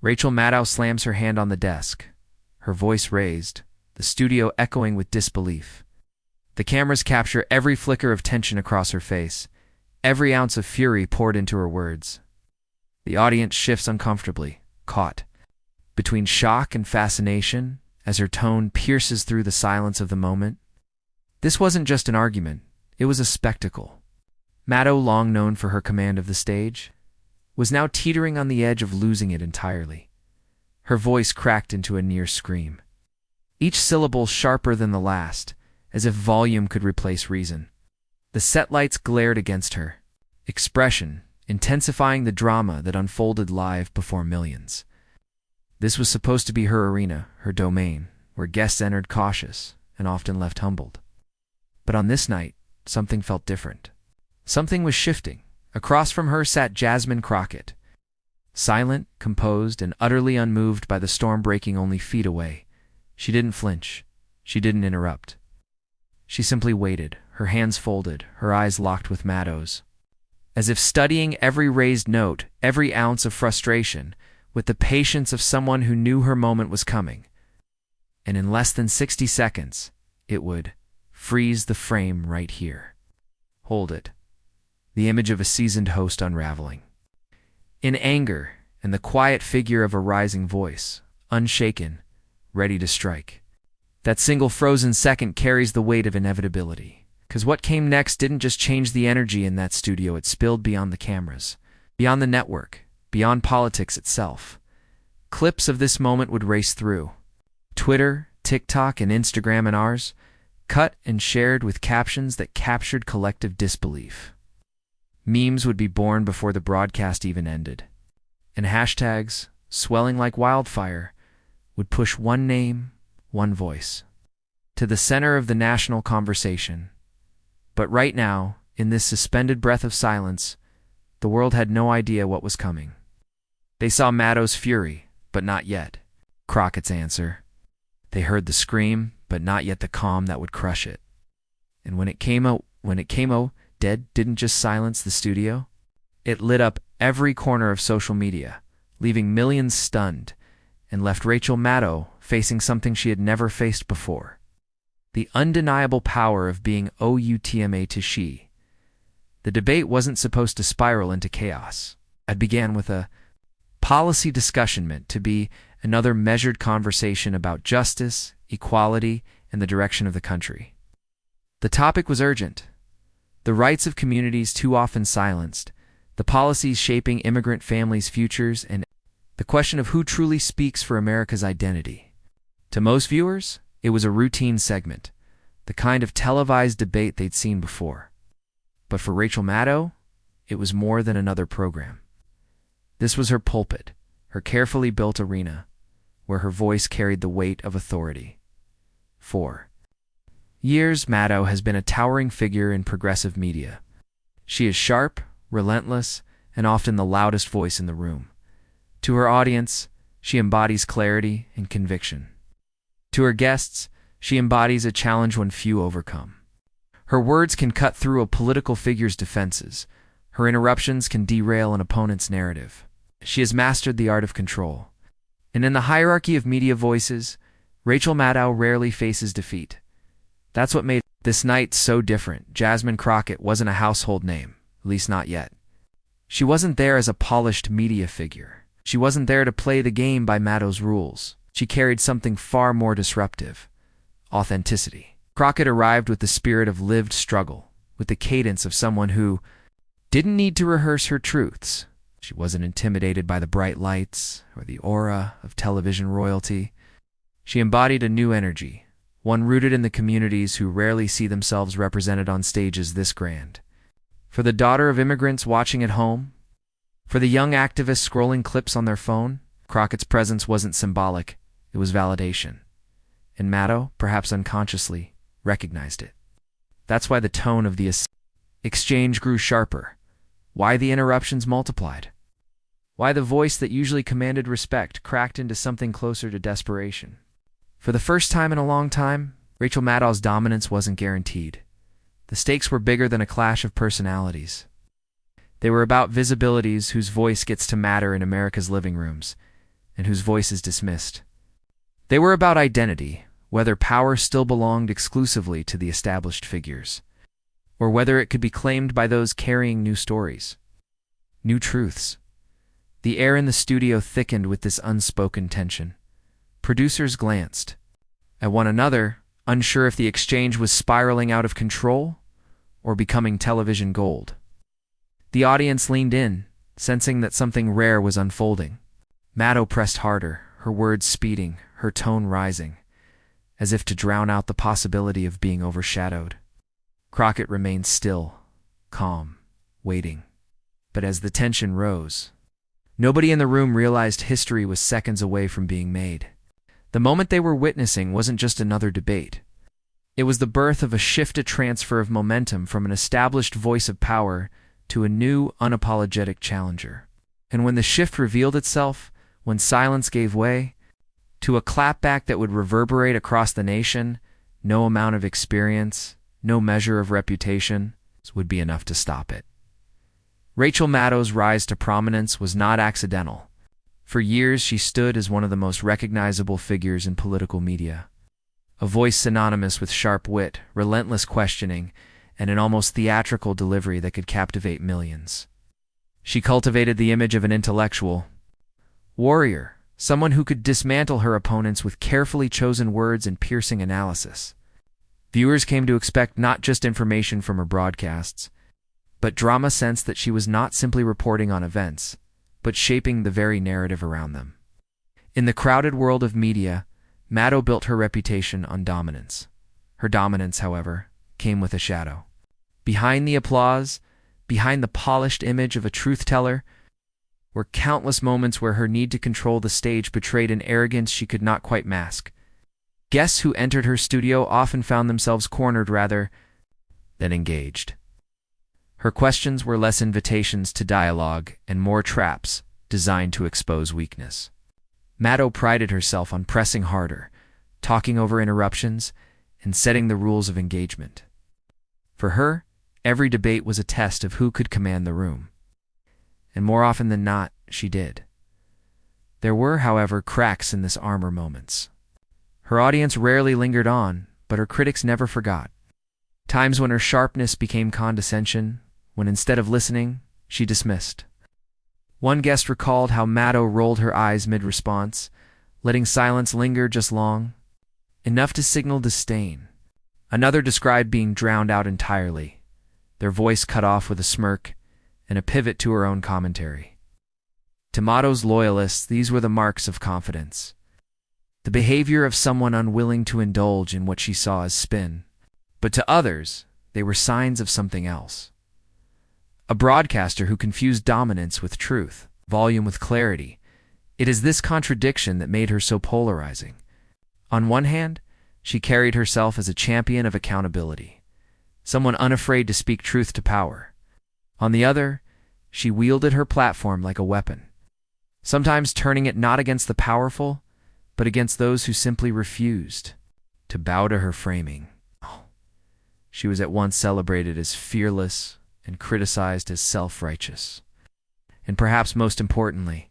Rachel Maddow slams her hand on the desk, her voice raised, the studio echoing with disbelief. The cameras capture every flicker of tension across her face, every ounce of fury poured into her words. The audience shifts uncomfortably, caught between shock and fascination as her tone pierces through the silence of the moment. This wasn't just an argument, it was a spectacle. Maddow, long known for her command of the stage, was now teetering on the edge of losing it entirely. Her voice cracked into a near scream, each syllable sharper than the last, as if volume could replace reason. The set lights glared against her, expression intensifying the drama that unfolded live before millions. This was supposed to be her arena, her domain, where guests entered cautious and often left humbled. But on this night, something felt different. Something was shifting. Across from her sat Jasmine Crockett, silent, composed, and utterly unmoved by the storm breaking only feet away. She didn't flinch. She didn't interrupt. She simply waited, her hands folded, her eyes locked with Maddow's, as if studying every raised note, every ounce of frustration, with the patience of someone who knew her moment was coming. And in less than 60 seconds, it would freeze the frame right here. Hold it. The image of a seasoned host unraveling. In anger, and the quiet figure of a rising voice, unshaken, ready to strike. That single frozen second carries the weight of inevitability. Because what came next didn't just change the energy in that studio, it spilled beyond the cameras, beyond the network, beyond politics itself. Clips of this moment would race through Twitter, TikTok, and Instagram, and ours, cut and shared with captions that captured collective disbelief. Memes would be born before the broadcast even ended, and hashtags, swelling like wildfire, would push one name, one voice, to the center of the national conversation. But right now, in this suspended breath of silence, the world had no idea what was coming. They saw Maddow's fury, but not yet Crockett's answer. They heard the scream, but not yet the calm that would crush it. And when it came dead didn't just silence the studio. It lit up every corner of social media, leaving millions stunned, and left Rachel Maddow facing something she had never faced before. The undeniable power of being OUTMA to she. The debate wasn't supposed to spiral into chaos. It began with a policy discussion meant to be another measured conversation about justice, equality, and the direction of the country. The topic was urgent. The rights of communities too often silenced, the policies shaping immigrant families' futures, and the question of who truly speaks for America's identity. To most viewers, it was a routine segment, the kind of televised debate they'd seen before. But for Rachel Maddow, it was more than another program. This was her pulpit, her carefully built arena, where her voice carried the weight of authority. For years, Maddow has been a towering figure in progressive media. She is sharp, relentless, and often the loudest voice in the room. To her audience, she embodies clarity and conviction. To her guests, she embodies a challenge when few overcome. Her words can cut through a political figure's defenses. Her interruptions can derail an opponent's narrative. She has mastered the art of control. And in the hierarchy of media voices, Rachel Maddow rarely faces defeat. That's what made this night so different. Jasmine Crockett wasn't a household name, at least not yet. She wasn't there as a polished media figure. She wasn't there to play the game by Maddow's rules. She carried something far more disruptive: authenticity. Crockett arrived with the spirit of lived struggle, with the cadence of someone who didn't need to rehearse her truths. She wasn't intimidated by the bright lights or the aura of television royalty. She embodied a new energy, one rooted in the communities who rarely see themselves represented on stages this grand. For the daughter of immigrants watching at home, for the young activists scrolling clips on their phone, Crockett's presence wasn't symbolic, it was validation. And Maddow, perhaps unconsciously, recognized it. That's why the tone of the exchange grew sharper, why the interruptions multiplied, why the voice that usually commanded respect cracked into something closer to desperation. For the first time in a long time, Rachel Maddow's dominance wasn't guaranteed. The stakes were bigger than a clash of personalities. They were about visibilities whose voice gets to matter in America's living rooms, and whose voices dismissed. They were about identity, whether power still belonged exclusively to the established figures, or whether it could be claimed by those carrying new stories, new truths. The air in the studio thickened with this unspoken tension. Producers glanced at one another, unsure if the exchange was spiraling out of control or becoming television gold. The audience leaned in, sensing that something rare was unfolding. Maddow pressed harder, her words speeding, her tone rising, as if to drown out the possibility of being overshadowed. Crockett remained still, calm, waiting. But as the tension rose, nobody in the room realized history was seconds away from being made. The moment they were witnessing wasn't just another debate. It was the birth of a shift, a transfer of momentum from an established voice of power to a new, unapologetic challenger. And when the shift revealed itself, when silence gave way to a clapback that would reverberate across the nation, no amount of experience, no measure of reputation would be enough to stop it. Rachel Maddow's rise to prominence was not accidental. For years, she stood as one of the most recognizable figures in political media, a voice synonymous with sharp wit, relentless questioning, and an almost theatrical delivery that could captivate millions. She cultivated the image of an intellectual warrior, someone who could dismantle her opponents with carefully chosen words and piercing analysis. Viewers came to expect not just information from her broadcasts, but drama, sensed that she was not simply reporting on events, but shaping the very narrative around them. In the crowded world of media, Maddow built her reputation on dominance. Her dominance, however, came with a shadow. Behind the applause, behind the polished image of a truth-teller, were countless moments where her need to control the stage betrayed an arrogance she could not quite mask. Guests who entered her studio often found themselves cornered rather than engaged. Her questions were less invitations to dialogue and more traps designed to expose weakness. Maddow prided herself on pressing harder, talking over interruptions, and setting the rules of engagement. For her, every debate was a test of who could command the room. And more often than not, she did. There were, however, cracks in this armor moments. Her audience rarely lingered on, but her critics never forgot. Times when her sharpness became condescension, when instead of listening, she dismissed. One guest recalled how Maddow rolled her eyes mid-response, letting silence linger just long enough to signal disdain. Another described being drowned out entirely, their voice cut off with a smirk and a pivot to her own commentary. To Maddow's loyalists, these were the marks of confidence, the behavior of someone unwilling to indulge in what she saw as spin. But to others, they were signs of something else. A broadcaster who confused dominance with truth, volume with clarity. It is this contradiction that made her so polarizing. On one hand, she carried herself as a champion of accountability, someone unafraid to speak truth to power. On the other, she wielded her platform like a weapon, sometimes turning it not against the powerful, but against those who simply refused to bow to her framing. She was at once celebrated as fearless and criticized as self-righteous. And perhaps most importantly,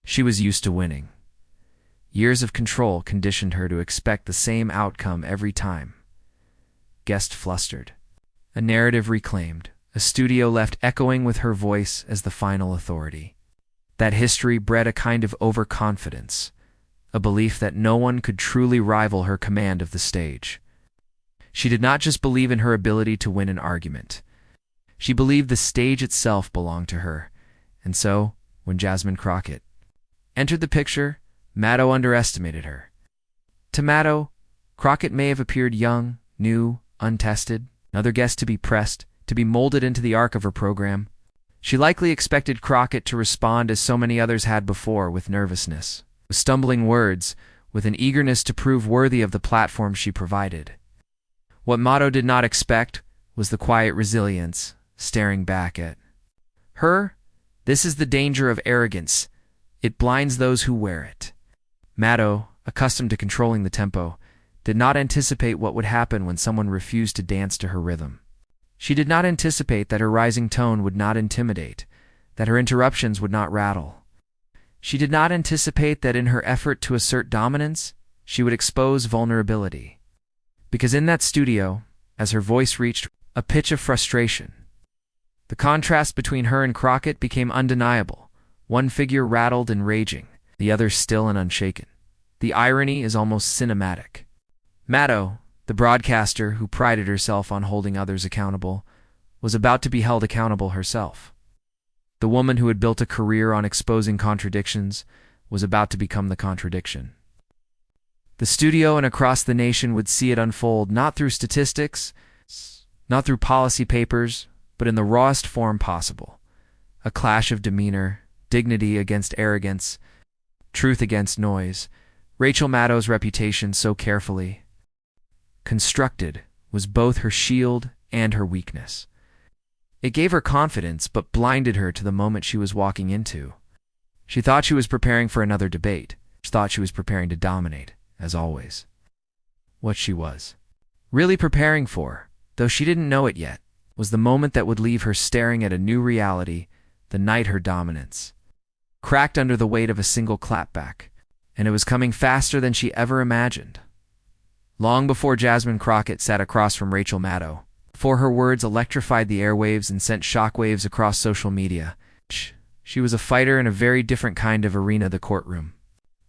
she was used to winning. Years of control conditioned her to expect the same outcome every time. Guest flustered. A narrative reclaimed. A studio left echoing with her voice as the final authority. That history bred a kind of overconfidence, a belief that no one could truly rival her command of the stage. She did not just believe in her ability to win an argument. She believed the stage itself belonged to her. And so, when Jasmine Crockett entered the picture, Maddow underestimated her. To Maddow, Crockett may have appeared young, new, untested, another guest to be pressed, to be molded into the arc of her program. She likely expected Crockett to respond as so many others had before, with nervousness, with stumbling words, with an eagerness to prove worthy of the platform she provided. What Maddow did not expect was the quiet resilience, staring back at her. This is the danger of arrogance. It blinds those who wear it. Maddow, accustomed to controlling the tempo, did not anticipate what would happen when someone refused to dance to her rhythm. She did not anticipate that her rising tone would not intimidate, that her interruptions would not rattle. She did not anticipate that in her effort to assert dominance, she would expose vulnerability. Because in that studio, as her voice reached a pitch of frustration, the contrast between her and Crockett became undeniable. One figure rattled and raging, the other still and unshaken. The irony is almost cinematic. Maddow, the broadcaster who prided herself on holding others accountable, was about to be held accountable herself. The woman who had built a career on exposing contradictions was about to become the contradiction. The studio and across the nation would see it unfold not through statistics, not through policy papers, but in the rawest form possible. A clash of demeanor, dignity against arrogance, truth against noise. Rachel Maddow's reputation, so carefully constructed, was both her shield and her weakness. It gave her confidence, but blinded her to the moment she was walking into. She thought she was preparing for another debate. She thought she was preparing to dominate, as always. What she was really preparing for, though she didn't know it yet, was the moment that would leave her staring at a new reality the night her dominance cracked under the weight of a single clapback, and it was coming faster than she ever imagined. Long before Jasmine Crockett sat across from Rachel Maddow, before her words electrified the airwaves and sent shockwaves across social media, she was a fighter in a very different kind of arena, the courtroom.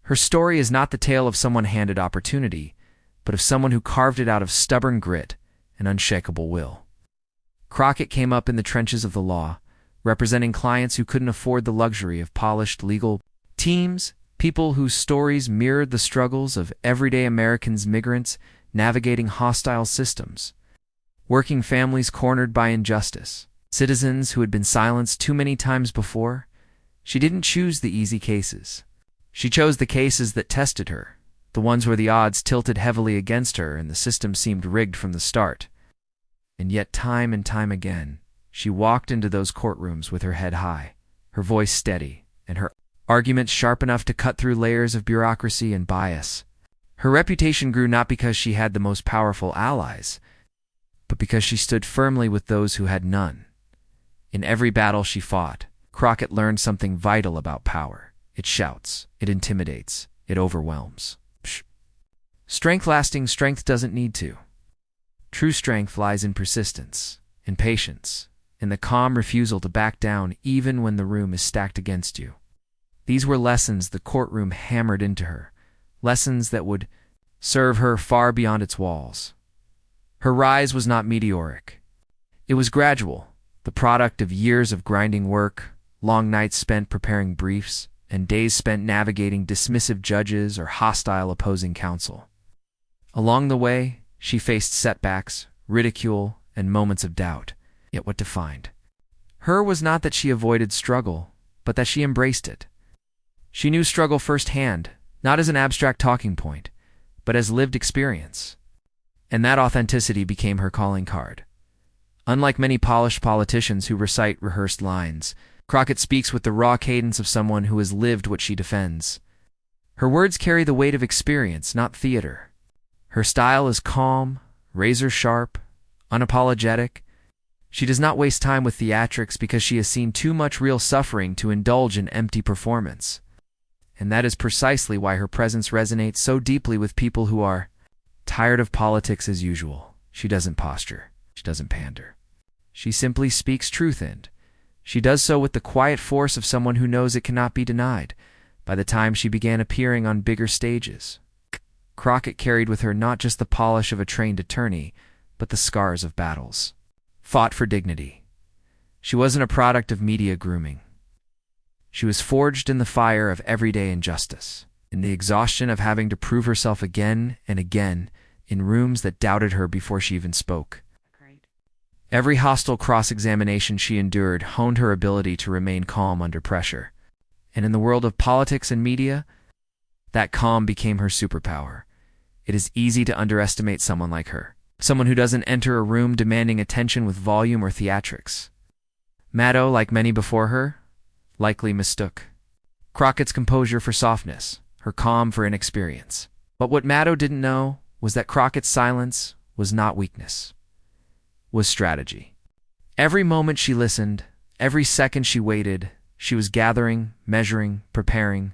Her story is not the tale of someone handed opportunity, but of someone who carved it out of stubborn grit and unshakable will. Crockett came up in the trenches of the law, representing clients who couldn't afford the luxury of polished legal teams, people whose stories mirrored the struggles of everyday Americans, migrants navigating hostile systems, working families cornered by injustice, citizens who had been silenced too many times before. She didn't choose the easy cases. She chose the cases that tested her, the ones where the odds tilted heavily against her and the system seemed rigged from the start. And yet time and time again, she walked into those courtrooms with her head high, her voice steady, and her arguments sharp enough to cut through layers of bureaucracy and bias. Her reputation grew not because she had the most powerful allies, but because she stood firmly with those who had none. In every battle she fought, Crockett learned something vital about power. It shouts, it intimidates, it overwhelms. Lasting strength doesn't need to. True strength lies in persistence, in patience, in the calm refusal to back down even when the room is stacked against you. These were lessons the courtroom hammered into her, lessons that would serve her far beyond its walls. Her rise was not meteoric. It was gradual, the product of years of grinding work, long nights spent preparing briefs, and days spent navigating dismissive judges or hostile opposing counsel. Along the way, she faced setbacks, ridicule, and moments of doubt. Yet what defined her was not that she avoided struggle, but that she embraced it. She knew struggle firsthand, not as an abstract talking point, but as lived experience. And that authenticity became her calling card. Unlike many polished politicians who recite rehearsed lines, Crockett speaks with the raw cadence of someone who has lived what she defends. Her words carry the weight of experience, not theater. Her style is calm, razor-sharp, unapologetic. She does not waste time with theatrics because she has seen too much real suffering to indulge in empty performance. And that is precisely why her presence resonates so deeply with people who are tired of politics as usual. She doesn't posture. She doesn't pander. She simply speaks truth, and she does so with the quiet force of someone who knows it cannot be denied. By the time she began appearing on bigger stages, Crockett carried with her not just the polish of a trained attorney, but the scars of battles fought for dignity. She wasn't a product of media grooming. She was forged in the fire of everyday injustice, in the exhaustion of having to prove herself again and again in rooms that doubted her before she even spoke. Every hostile cross-examination she endured honed her ability to remain calm under pressure. And in the world of politics and media, that calm became her superpower. It is easy to underestimate someone like her, someone who doesn't enter a room demanding attention with volume or theatrics. Maddow, like many before her, likely mistook Crockett's composure for softness, her calm for inexperience. But what Maddow didn't know was that Crockett's silence was not weakness, was strategy. Every moment she listened, every second she waited, She was gathering, measuring, preparing.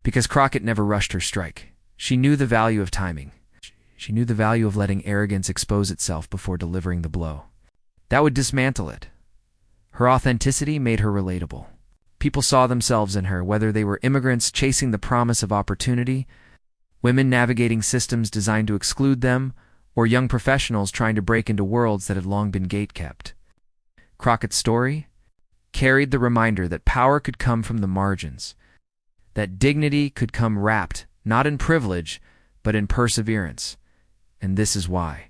Because Crockett never rushed her strike. She knew the value of timing. She knew the value of letting arrogance expose itself before delivering the blow. That would dismantle it. Her authenticity made her relatable. People saw themselves in her, whether they were immigrants chasing the promise of opportunity, women navigating systems designed to exclude them, or young professionals trying to break into worlds that had long been gate-kept. Crockett's story carried the reminder that power could come from the margins, that dignity could come wrapped, not in privilege, but in perseverance. And this is why.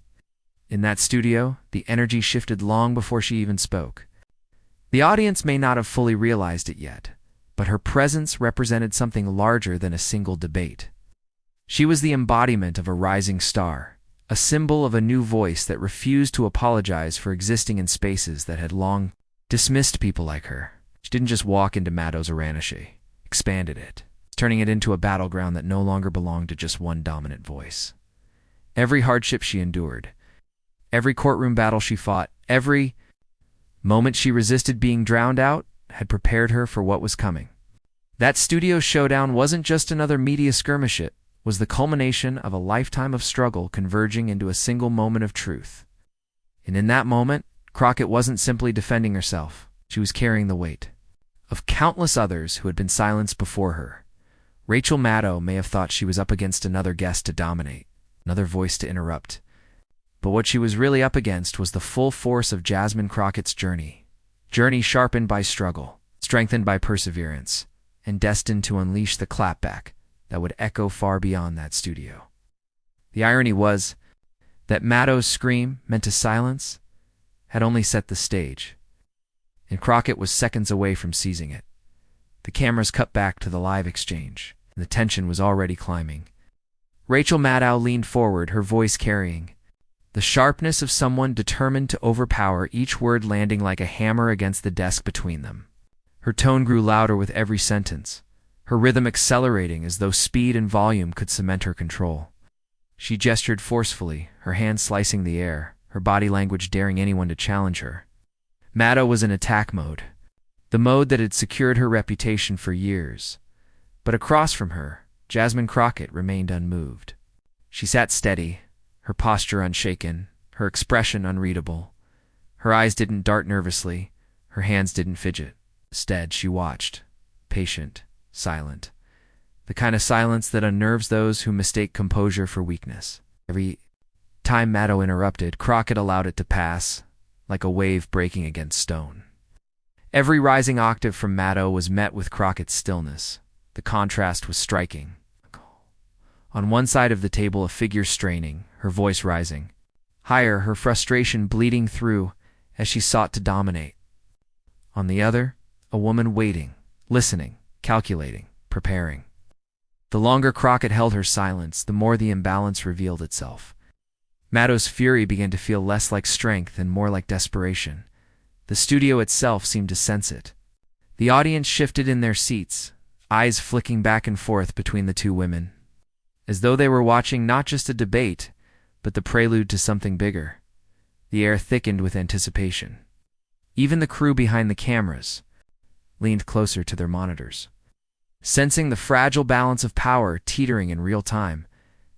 In that studio, the energy shifted long before she even spoke. The audience may not have fully realized it yet, but her presence represented something larger than a single debate. She was the embodiment of a rising star, a symbol of a new voice that refused to apologize for existing in spaces that had long dismissed people like her. She didn't just walk into Maddow's arena, she expanded it, turning it into a battleground that no longer belonged to just one dominant voice. Every hardship she endured, every courtroom battle she fought, every moment she resisted being drowned out had prepared her for what was coming. That studio showdown wasn't just another media skirmish, it was the culmination of a lifetime of struggle converging into a single moment of truth. And in that moment, Crockett wasn't simply defending herself. She was carrying the weight of countless others who had been silenced before her. Rachel Maddow may have thought she was up against another guest to dominate, another voice to interrupt. But what she was really up against was the full force of Jasmine Crockett's journey sharpened by struggle, strengthened by perseverance, and destined to unleash the clapback that would echo far beyond that studio. The irony was that Maddow's scream, meant to silence, had only set the stage, and Crockett was seconds away from seizing it. The cameras cut back to the live exchange, and the tension was already climbing. Rachel Maddow leaned forward, her voice carrying the sharpness of someone determined to overpower, each word landing like a hammer against the desk between them. Her tone grew louder with every sentence, her rhythm accelerating as though speed and volume could cement her control. She gestured forcefully, her hands slicing the air, her body language daring anyone to challenge her. Maddow was in attack mode, the mode that had secured her reputation for years. But across from her, Jasmine Crockett remained unmoved. She sat steady, her posture unshaken, her expression unreadable. Her eyes didn't dart nervously, her hands didn't fidget. Instead, she watched, patient, silent. The kind of silence that unnerves those who mistake composure for weakness. Every time Maddow interrupted, Crockett allowed it to pass, like a wave breaking against stone. Every rising octave from Maddow was met with Crockett's stillness. The contrast was striking. On one side of the table, a figure straining, her voice rising. Higher, her frustration bleeding through as she sought to dominate. On the other, a woman waiting, listening, calculating, preparing. The longer Crockett held her silence, the more the imbalance revealed itself. Maddow's fury began to feel less like strength and more like desperation. The studio itself seemed to sense it. The audience shifted in their seats, eyes flicking back and forth between the two women, as though they were watching not just a debate, but the prelude to something bigger. The air thickened with anticipation. Even the crew behind the cameras leaned closer to their monitors. Sensing the fragile balance of power teetering in real time,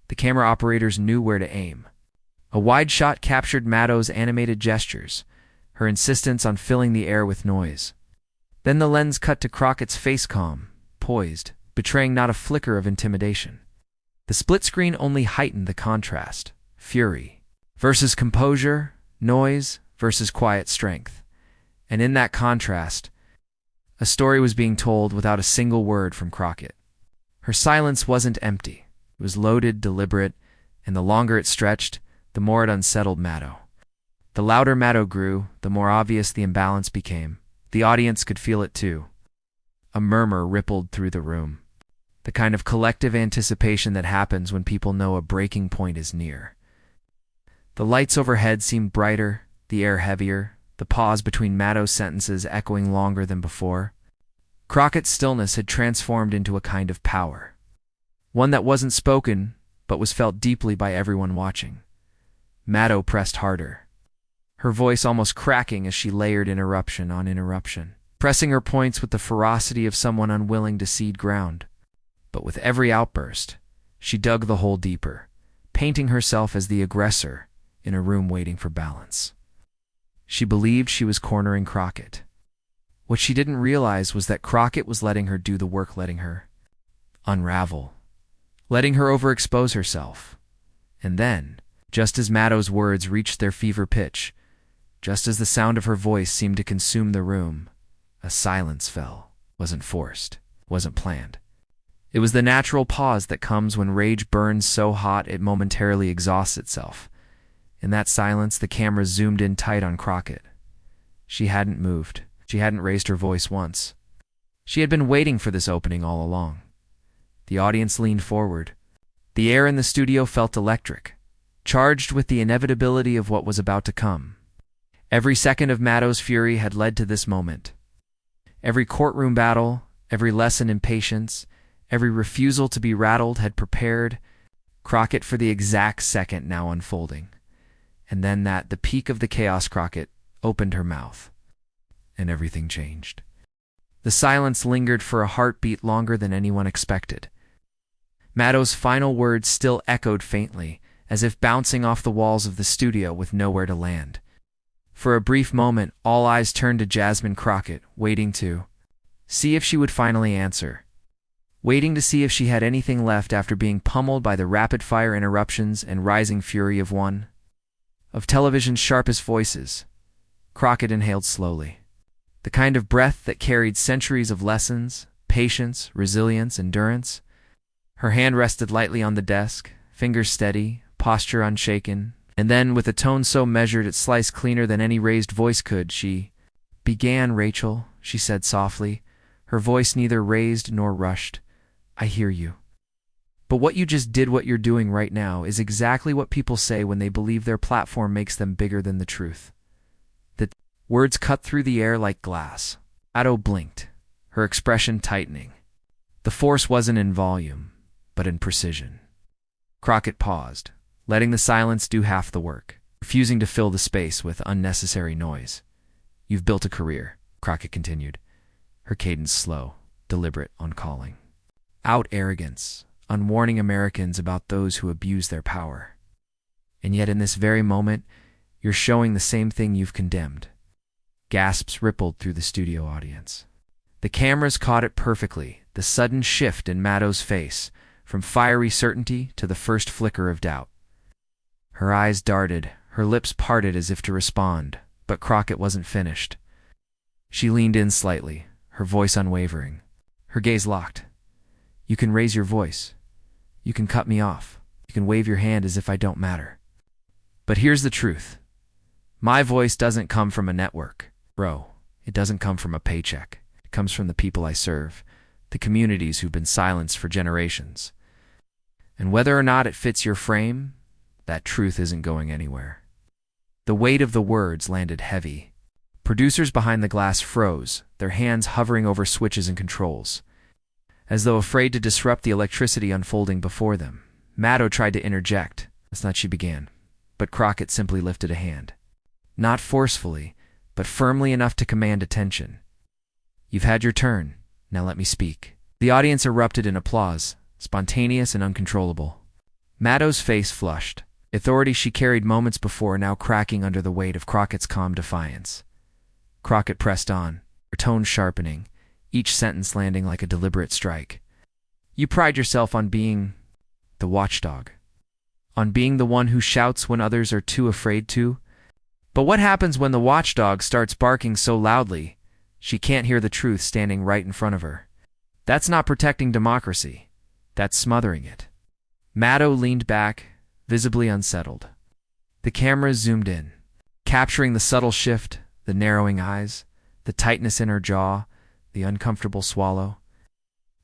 the camera operators knew where to aim. A wide shot captured Maddow's animated gestures, her insistence on filling the air with noise. Then the lens cut to Crockett's face, calm, poised, betraying not a flicker of intimidation. The split screen only heightened the contrast. Fury versus composure, noise versus quiet strength. And in that contrast, a story was being told without a single word from Crockett. Her silence wasn't empty. It was loaded, deliberate, and the longer it stretched, the more it unsettled Maddow. The louder Maddow grew, the more obvious the imbalance became. The audience could feel it too. A murmur rippled through the room. The kind of collective anticipation that happens when people know a breaking point is near. The lights overhead seemed brighter, the air heavier, the pause between Maddow's sentences echoing longer than before. Crockett's stillness had transformed into a kind of power. One that wasn't spoken, but was felt deeply by everyone watching. Maddow pressed harder, her voice almost cracking as she layered interruption on interruption. pressing her points with the ferocity of someone unwilling to cede ground. But with every outburst, she dug the hole deeper, painting herself as the aggressor in a room waiting for balance. She believed she was cornering Crockett. What she didn't realize was that Crockett was letting her do the work, letting her unravel, letting her overexpose herself. And then, just as Maddow's words reached their fever pitch, just as the sound of her voice seemed to consume the room, a silence fell. Wasn't forced, wasn't planned. It was the natural pause that comes when rage burns so hot it momentarily exhausts itself. In that silence, the camera zoomed in tight on Crockett. She hadn't moved. She hadn't raised her voice once. She had been waiting for this opening all along. The audience leaned forward. The air in the studio felt electric, charged with the inevitability of what was about to come. Every second of Maddow's fury had led to this moment. Every courtroom battle, every lesson in patience, every refusal to be rattled had prepared Crockett for the exact second now unfolding. And then the peak of the chaos, Crockett opened her mouth. And everything changed. The silence lingered for a heartbeat longer than anyone expected. Maddow's final words still echoed faintly, as if bouncing off the walls of the studio with nowhere to land. For a brief moment, all eyes turned to Jasmine Crockett, waiting to see if she would finally answer. Waiting to see if she had anything left after being pummeled by the rapid-fire interruptions and rising fury of one of television's sharpest voices. Crockett inhaled slowly. The kind of breath that carried centuries of lessons, patience, resilience, endurance. Her hand rested lightly on the desk, fingers steady, posture unshaken, and then, with a tone so measured it sliced cleaner than any raised voice could, she began. "Rachel," she said softly, her voice neither raised nor rushed, "I hear you. But what you just did, what you're doing right now, is exactly what people say when they believe their platform makes them bigger than the truth." The words cut through the air like glass. Maddow blinked, her expression tightening. The force wasn't in volume, but in precision. Crockett paused, letting the silence do half the work, refusing to fill the space with unnecessary noise. "You've built a career," Crockett continued, her cadence slow, deliberate on calling out arrogance, unwarning Americans about those who abuse their power. And yet in this very moment, you're showing the same thing you've condemned. Gasps rippled through the studio audience. The cameras caught it perfectly, the sudden shift in Maddow's face, from fiery certainty to the first flicker of doubt. Her eyes darted, her lips parted as if to respond, but Crockett wasn't finished. She leaned in slightly, her voice unwavering, her gaze locked. "You can raise your voice. You can cut me off. You can wave your hand as if I don't matter. But here's the truth. My voice doesn't come from a network, bro. It doesn't come from a paycheck. It comes from the people I serve, the communities who've been silenced for generations. And whether or not it fits your frame, that truth isn't going anywhere." The weight of the words landed heavy. Producers behind the glass froze, their hands hovering over switches and controls. As though afraid to disrupt the electricity unfolding before them, Maddow tried to interject. That's not, she began. But Crockett simply lifted a hand. Not forcefully, but firmly enough to command attention. "You've had your turn. Now let me speak." The audience erupted in applause, spontaneous and uncontrollable. Maddow's face flushed. Authority she carried moments before now cracking under the weight of Crockett's calm defiance. Crockett pressed on, her tone sharpening, each sentence landing like a deliberate strike. "You pride yourself on being the watchdog, on being the one who shouts when others are too afraid to. But what happens when the watchdog starts barking so loudly she can't hear the truth standing right in front of her? That's not protecting democracy. That's smothering it." Maddow leaned back, visibly unsettled. The cameras zoomed in, capturing the subtle shift, the narrowing eyes, the tightness in her jaw, the uncomfortable swallow.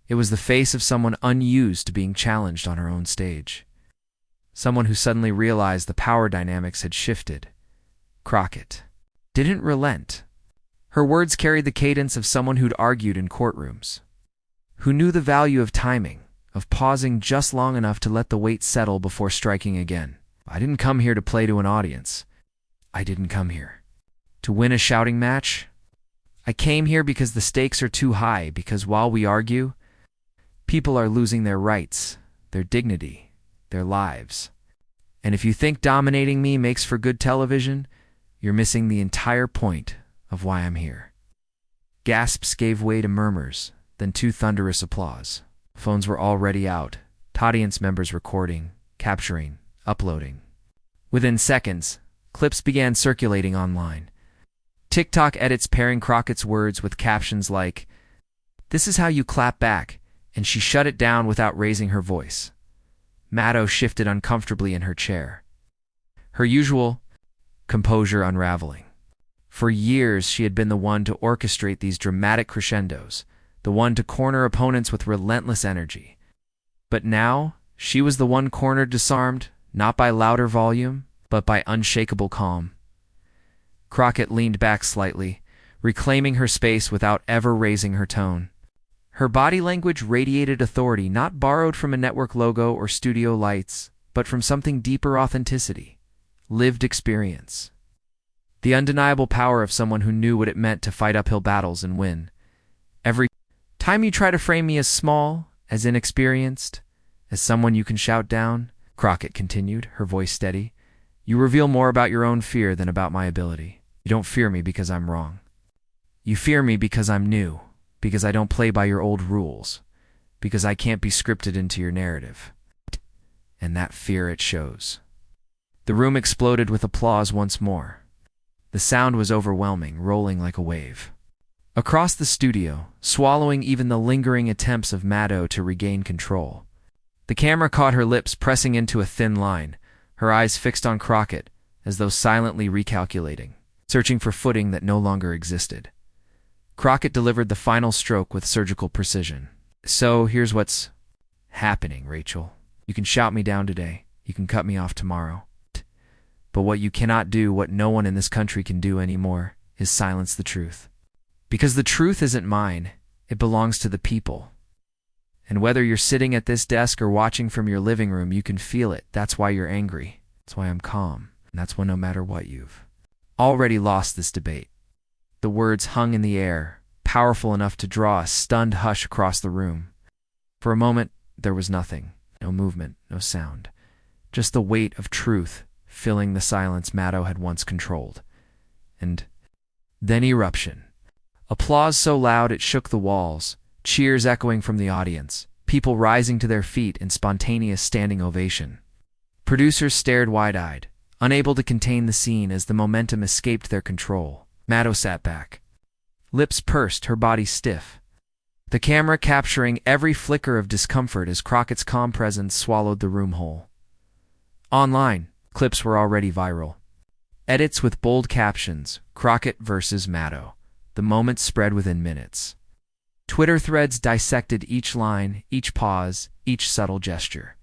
It was the face of someone unused to being challenged on her own stage. Someone who suddenly realized the power dynamics had shifted. Crockett didn't relent. Her words carried the cadence of someone who'd argued in courtrooms, who knew the value of timing, of pausing just long enough to let the weight settle before striking again. "I didn't come here to play to an audience. I didn't come here to win a shouting match. I came here because the stakes are too high, because while we argue, people are losing their rights, their dignity, their lives. And if you think dominating me makes for good television, you're missing the entire point of why I'm here." Gasps gave way to murmurs, then two thunderous applause. Phones were already out, audience members recording, capturing, uploading. Within seconds, clips began circulating online. TikTok edits pairing Crockett's words with captions like, "This is how you clap back," and she shut it down without raising her voice. Maddow shifted uncomfortably in her chair, her usual composure unraveling. For years, she had been the one to orchestrate these dramatic crescendos, the one to corner opponents with relentless energy. But now, she was the one cornered, disarmed, not by louder volume, but by unshakable calm. Crockett leaned back slightly, reclaiming her space without ever raising her tone. Her body language radiated authority, not borrowed from a network logo or studio lights, but from something deeper: authenticity, lived experience. The undeniable power of someone who knew what it meant to fight uphill battles and win. "Every time you try to frame me as small, as inexperienced, as someone you can shout down," Crockett continued, her voice steady, "you reveal more about your own fear than about my ability. You don't fear me because I'm wrong. You fear me because I'm new, because I don't play by your old rules, because I can't be scripted into your narrative. And that fear, it shows." The room exploded with applause once more. The sound was overwhelming, rolling like a wave. Across the studio, swallowing even the lingering attempts of Maddow to regain control. The camera caught her lips pressing into a thin line, her eyes fixed on Crockett, as though silently recalculating, searching for footing that no longer existed. Crockett delivered the final stroke with surgical precision. "So here's what's happening, Rachel. You can shout me down today. You can cut me off tomorrow. But what you cannot do, what no one in this country can do anymore, is silence the truth. Because the truth isn't mine. It belongs to the people. And whether you're sitting at this desk or watching from your living room, you can feel it. That's why you're angry. That's why I'm calm. And that's why no matter what, you've already lost this debate." The words hung in the air, powerful enough to draw a stunned hush across the room. For a moment, there was nothing. No movement, no sound. Just the weight of truth filling the silence Maddow had once controlled. And then eruption. Applause so loud it shook the walls, cheers echoing from the audience, people rising to their feet in spontaneous standing ovation. Producers stared wide-eyed, unable to contain the scene as the momentum escaped their control. Maddow sat back, lips pursed, her body stiff, the camera capturing every flicker of discomfort as Crockett's calm presence swallowed the room whole. Online, clips were already viral. Edits with bold captions, "Crockett versus Maddow." The moment spread within minutes. Twitter threads dissected each line, each pause, each subtle gesture.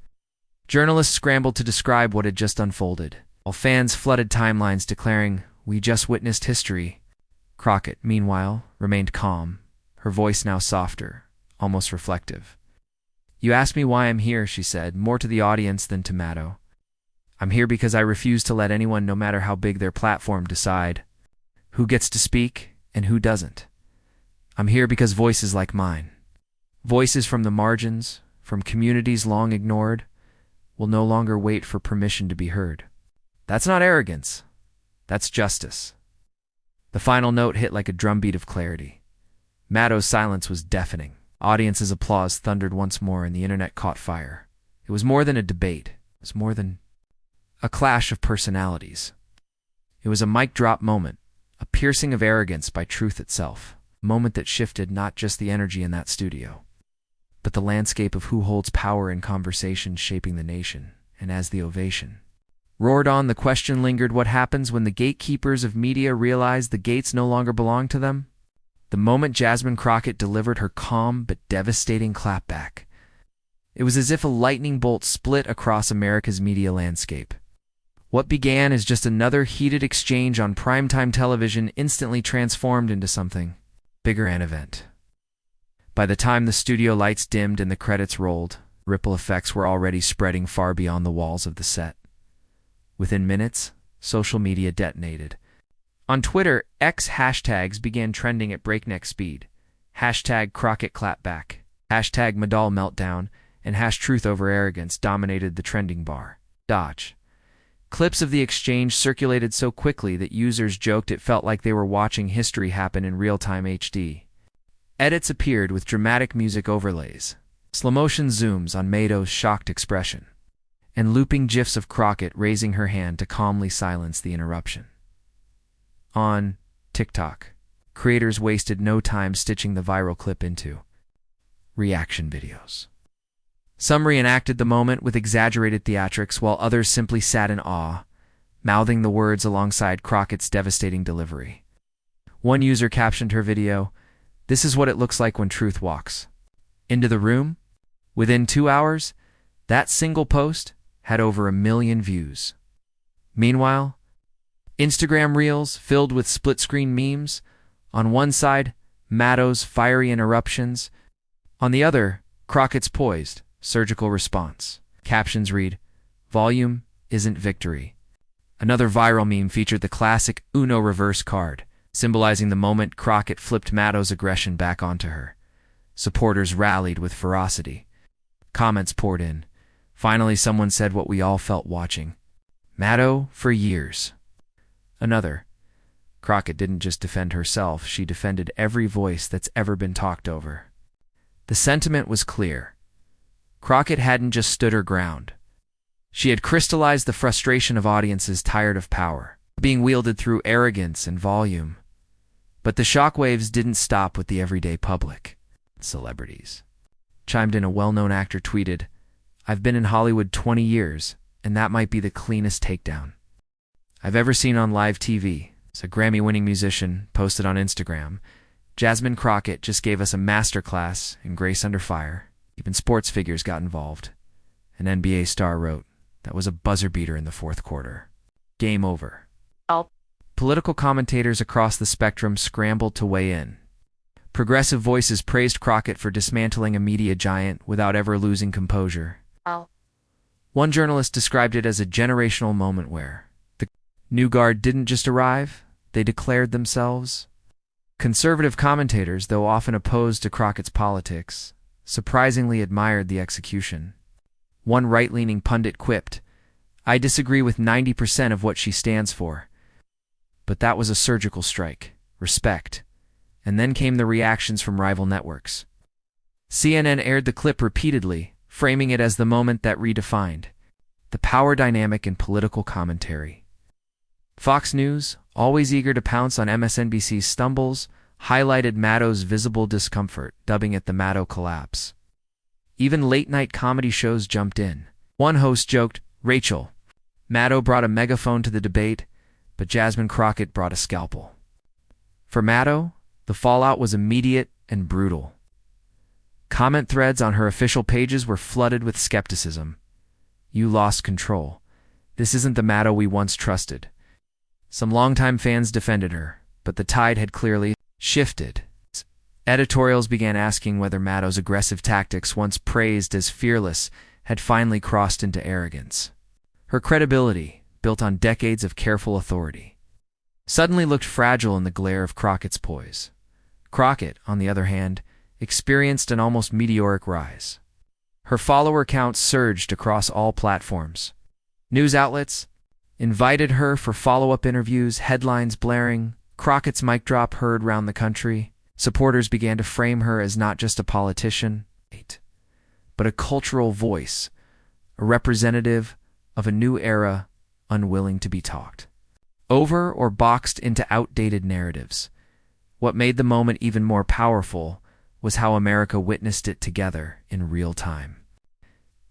Journalists scrambled to describe what had just unfolded, while fans flooded timelines declaring, "We just witnessed history." Crockett, meanwhile, remained calm, her voice now softer, almost reflective. "You asked me why I'm here," she said, more to the audience than to Maddow. "I'm here because I refuse to let anyone, no matter how big their platform, decide who gets to speak and who doesn't. I'm here because voices like mine, voices from the margins, from communities long ignored, will no longer wait for permission to be heard. That's not arrogance. That's justice." The final note hit like a drumbeat of clarity. Maddow's silence was deafening. Audience's applause thundered once more, and the internet caught fire. It was more than a debate. It was more than a clash of personalities. It was a mic drop moment, a piercing of arrogance by truth itself, a moment that shifted not just the energy in that studio, but the landscape of who holds power in conversation shaping the nation. And as the ovation roared on, the question lingered: what happens when the gatekeepers of media realize the gates no longer belong to them? The moment Jasmine Crockett delivered her calm but devastating clapback, it was as if a lightning bolt split across America's media landscape. What began as just another heated exchange on primetime television instantly transformed into something bigger, an event. By the time the studio lights dimmed and the credits rolled, ripple effects were already spreading far beyond the walls of the set. Within minutes, social media detonated. On Twitter, X hashtags began trending at breakneck speed. Hashtag Crockett CLAPBACK, hashtag Maddow meltdown, and #truth over arrogance dominated the trending bar. Dodge. Clips of the exchange circulated so quickly that users joked it felt like they were watching history happen in real-time HD. Edits appeared with dramatic music overlays, slow-motion zooms on Maddow's shocked expression, and looping gifs of Crockett raising her hand to calmly silence the interruption. On TikTok, creators wasted no time stitching the viral clip into reaction videos. Some reenacted the moment with exaggerated theatrics, while others simply sat in awe, mouthing the words alongside Crockett's devastating delivery. One user captioned her video, "This is what it looks like when truth walks into the room." Within 2 hours, that single post had over 1 million views. Meanwhile, Instagram Reels filled with split-screen memes. On one side, Maddow's fiery interruptions. On the other, Crockett's poised, surgical response. Captions read, "Volume isn't victory." Another viral meme featured the classic Uno reverse card, symbolizing the moment Crockett flipped Maddow's aggression back onto her. Supporters rallied with ferocity. Comments poured in. Finally, someone said what we all felt watching. Maddow for years. Another. Crockett didn't just defend herself, she defended every voice that's ever been talked over. The sentiment was clear. Crockett hadn't just stood her ground. She had crystallized the frustration of audiences tired of power, being wielded through arrogance and volume. But the shockwaves didn't stop with the everyday public. Celebrities chimed in. A well-known actor tweeted, "I've been in Hollywood 20 years, and that might be the cleanest takedown I've ever seen on live TV." A Grammy-winning musician posted on Instagram, "Jasmine Crockett just gave us a masterclass in grace under fire." Even sports figures got involved. An NBA star wrote, "That was a buzzer beater in the fourth quarter. Game over." Political commentators across the spectrum scrambled to weigh in. Progressive voices praised Crockett for dismantling a media giant without ever losing composure. One journalist described it as a generational moment where the new guard didn't just arrive, they declared themselves. Conservative commentators, though often opposed to Crockett's politics, surprisingly admired the execution. One right-leaning pundit quipped, "I disagree with 90% of what she stands for." But that was a surgical strike. Respect. And then came the reactions from rival networks. CNN aired the clip repeatedly, framing it as the moment that redefined the power dynamic in political commentary. Fox News, always eager to pounce on MSNBC's stumbles, highlighted Maddow's visible discomfort, dubbing it the Maddow collapse. Even late-night comedy shows jumped in. One host joked, "Rachel, Maddow brought a megaphone to the debate, but Jasmine Crockett brought a scalpel." For Maddow, the fallout was immediate and brutal. Comment threads on her official pages were flooded with skepticism. "You lost control. This isn't the Maddow we once trusted." Some longtime fans defended her, but the tide had clearly shifted. Editorials began asking whether Maddow's aggressive tactics, once praised as fearless, had finally crossed into arrogance. Her credibility, built on decades of careful authority, suddenly looked fragile in the glare of Crockett's poise. Crockett, on the other hand, experienced an almost meteoric rise. Her follower count surged across all platforms. News outlets invited her for follow-up interviews, headlines blaring, Crockett's mic drop heard round the country. Supporters began to frame her as not just a politician, but a cultural voice, a representative of a new era unwilling to be talked over or boxed into outdated narratives. What made the moment even more powerful was how America witnessed it together in real time.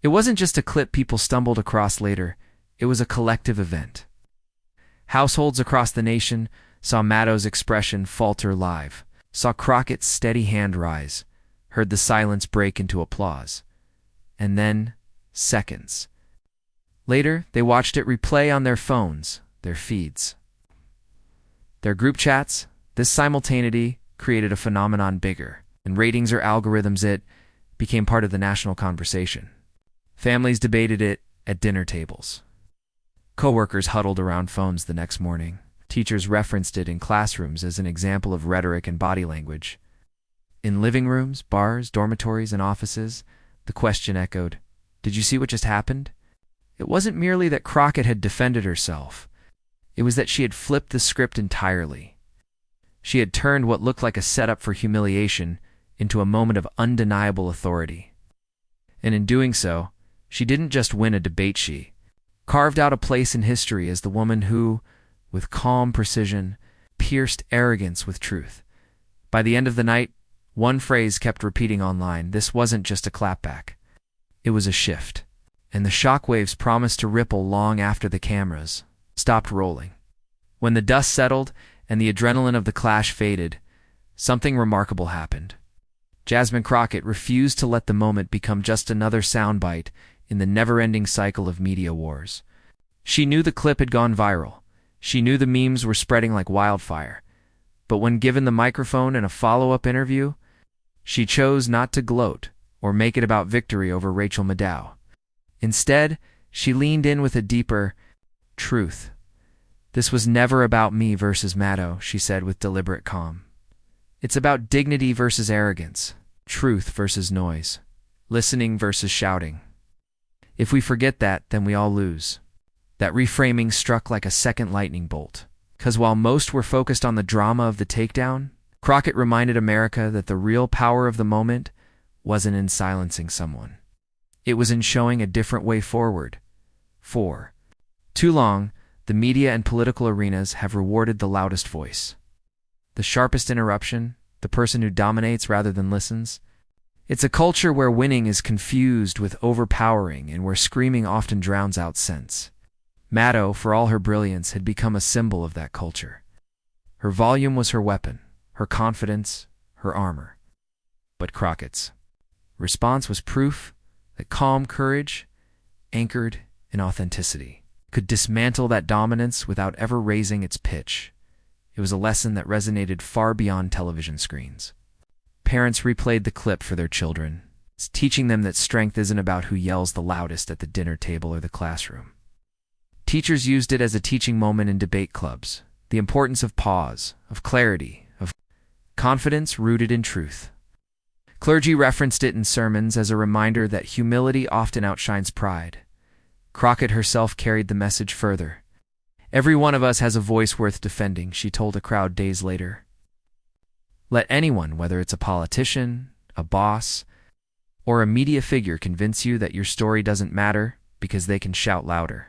It wasn't just a clip people stumbled across later, it was a collective event. Households across the nation saw Maddow's expression falter live, saw Crockett's steady hand rise, heard the silence break into applause. And then, seconds later, they watched it replay on their phones, their feeds, their group chats. This simultaneity created a phenomenon bigger, and ratings or algorithms it became part of the national conversation. Families debated it at dinner tables. Coworkers huddled around phones the next morning, Teachers referenced it in classrooms as an example of rhetoric and body language. In living rooms, bars, dormitories, and offices, the question echoed, "Did you see what just happened?" It wasn't merely that Crockett had defended herself. It was that she had flipped the script entirely. She had turned what looked like a setup for humiliation into a moment of undeniable authority. And in doing so, she didn't just win a debate, she carved out a place in history as the woman who, with calm precision, pierced arrogance with truth. By the end of the night, one phrase kept repeating online: this wasn't just a clapback. It was a shift. And the shockwaves promised to ripple long after the cameras stopped rolling. When the dust settled and the adrenaline of the clash faded, something remarkable happened. Jasmine Crockett refused to let the moment become just another soundbite in the never-ending cycle of media wars. She knew the clip had gone viral. She knew the memes were spreading like wildfire. But when given the microphone in a follow-up interview, she chose not to gloat or make it about victory over Rachel Maddow. Instead, she leaned in with a deeper truth. "This was never about me versus Maddow," she said with deliberate calm. "It's about dignity versus arrogance, truth versus noise, listening versus shouting. If we forget that, then we all lose." That reframing struck like a second lightning bolt. Because while most were focused on the drama of the takedown, Crockett reminded America that the real power of the moment wasn't in silencing someone. It was in showing a different way forward. For too long, the media and political arenas have rewarded the loudest voice, the sharpest interruption, the person who dominates rather than listens. It's a culture where winning is confused with overpowering and where screaming often drowns out sense. Maddow, for all her brilliance, had become a symbol of that culture. Her volume was her weapon, her confidence, her armor. But Crockett's response was proof that calm courage, anchored in authenticity, could dismantle that dominance without ever raising its pitch. It was a lesson that resonated far beyond television screens. Parents replayed the clip for their children, teaching them that strength isn't about who yells the loudest at the dinner table or the classroom. Teachers used it as a teaching moment in debate clubs, the importance of pause, of clarity, of confidence rooted in truth. Clergy referenced it in sermons as a reminder that humility often outshines pride. Crockett herself carried the message further. "Every one of us has a voice worth defending," she told a crowd days later. Let anyone, whether it's a politician, a boss, or a media figure, convince you that your story doesn't matter because they can shout louder.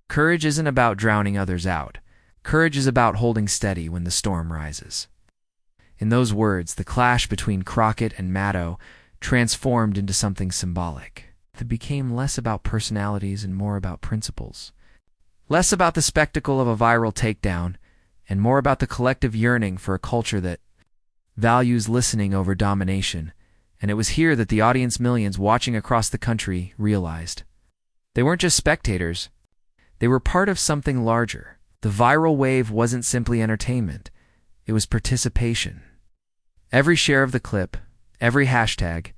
Courage isn't about drowning others out. Courage is about holding steady when the storm rises. In those words, the clash between Crockett and Maddow transformed into something symbolic. It became less about personalities and more about principles. Less about the spectacle of a viral takedown, and more about the collective yearning for a culture that values listening over domination. And it was here that the audience, millions watching across the country, realized they weren't just spectators. They were part of something larger. The viral wave wasn't simply entertainment. It was participation. Every share of the clip, every hashtag,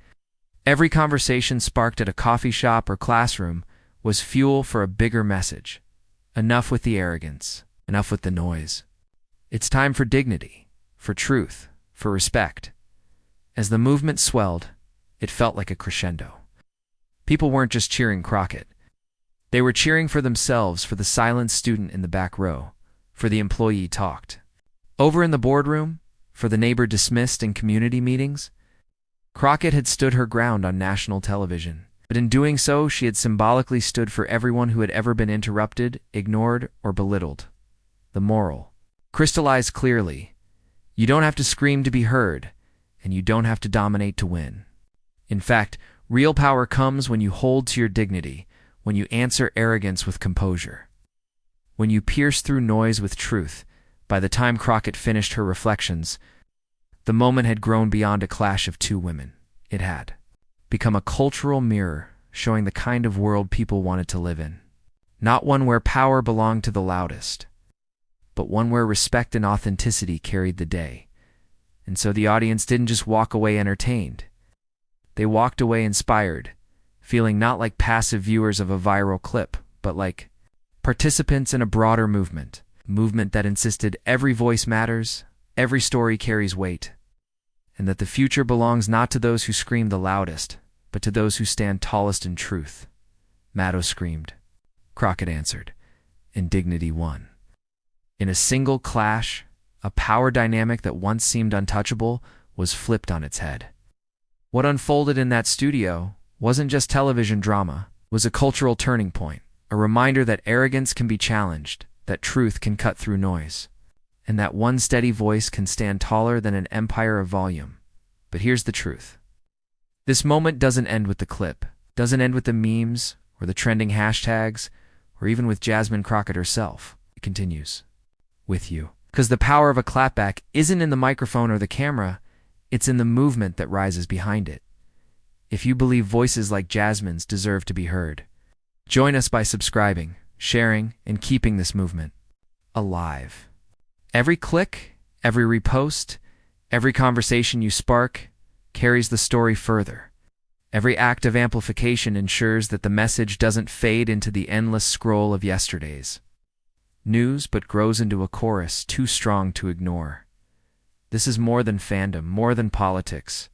every conversation sparked at a coffee shop or classroom was fuel for a bigger message. Enough with the arrogance. Enough with the noise. It's time for dignity, for truth, for respect. As the movement swelled, it felt like a crescendo. People weren't just cheering Crockett. They were cheering for themselves, for the silent student in the back row, for the employee talked over in the boardroom, for the neighbor dismissed in community meetings. Crockett had stood her ground on national television, but in doing so, she had symbolically stood for everyone who had ever been interrupted, ignored, or belittled. The moral crystallized clearly: you don't have to scream to be heard, and you don't have to dominate to win. In fact, real power comes when you hold to your dignity, when you answer arrogance with composure, when you pierce through noise with truth. By the time Crockett finished her reflections, the moment had grown beyond a clash of two women. It had become a cultural mirror, showing the kind of world people wanted to live in. Not one where power belonged to the loudest, but one where respect and authenticity carried the day. And so the audience didn't just walk away entertained. They walked away inspired, feeling not like passive viewers of a viral clip, but like participants in a broader movement. movement that insisted every voice matters, every story carries weight, and that the future belongs not to those who scream the loudest, but to those who stand tallest in truth. Maddow screamed. Crockett answered, and dignity won. In a single clash, a power dynamic that once seemed untouchable was flipped on its head. What unfolded in that studio wasn't just television drama, it was a cultural turning point, a reminder that arrogance can be challenged, that truth can cut through noise, and that one steady voice can stand taller than an empire of volume. But here's the truth. This moment doesn't end with the clip, doesn't end with the memes, or the trending hashtags, or even with Jasmine Crockett herself. It continues. With you. Because the power of a clapback isn't in the microphone or the camera, it's in the movement that rises behind it. If you believe voices like Jasmine's deserve to be heard, join us by subscribing, sharing, and keeping this movement alive. Every click, every repost, every conversation you spark carries the story further. Every act of amplification ensures that the message doesn't fade into the endless scroll of yesterday's news, but grows into a chorus too strong to ignore. This is more than fandom, more than politics.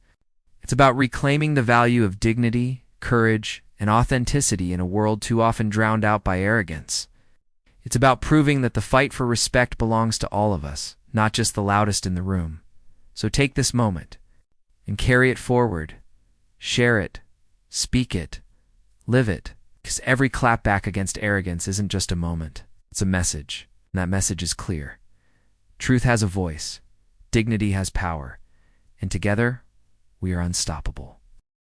It's about reclaiming the value of dignity, courage, and authenticity in a world too often drowned out by arrogance. It's about proving that the fight for respect belongs to all of us, not just the loudest in the room. So take this moment and carry it forward. Share it, speak it, live it, because every clapback against arrogance isn't just a moment. It's a message, and that message is clear. Truth has a voice, dignity has power, and together, we are unstoppable.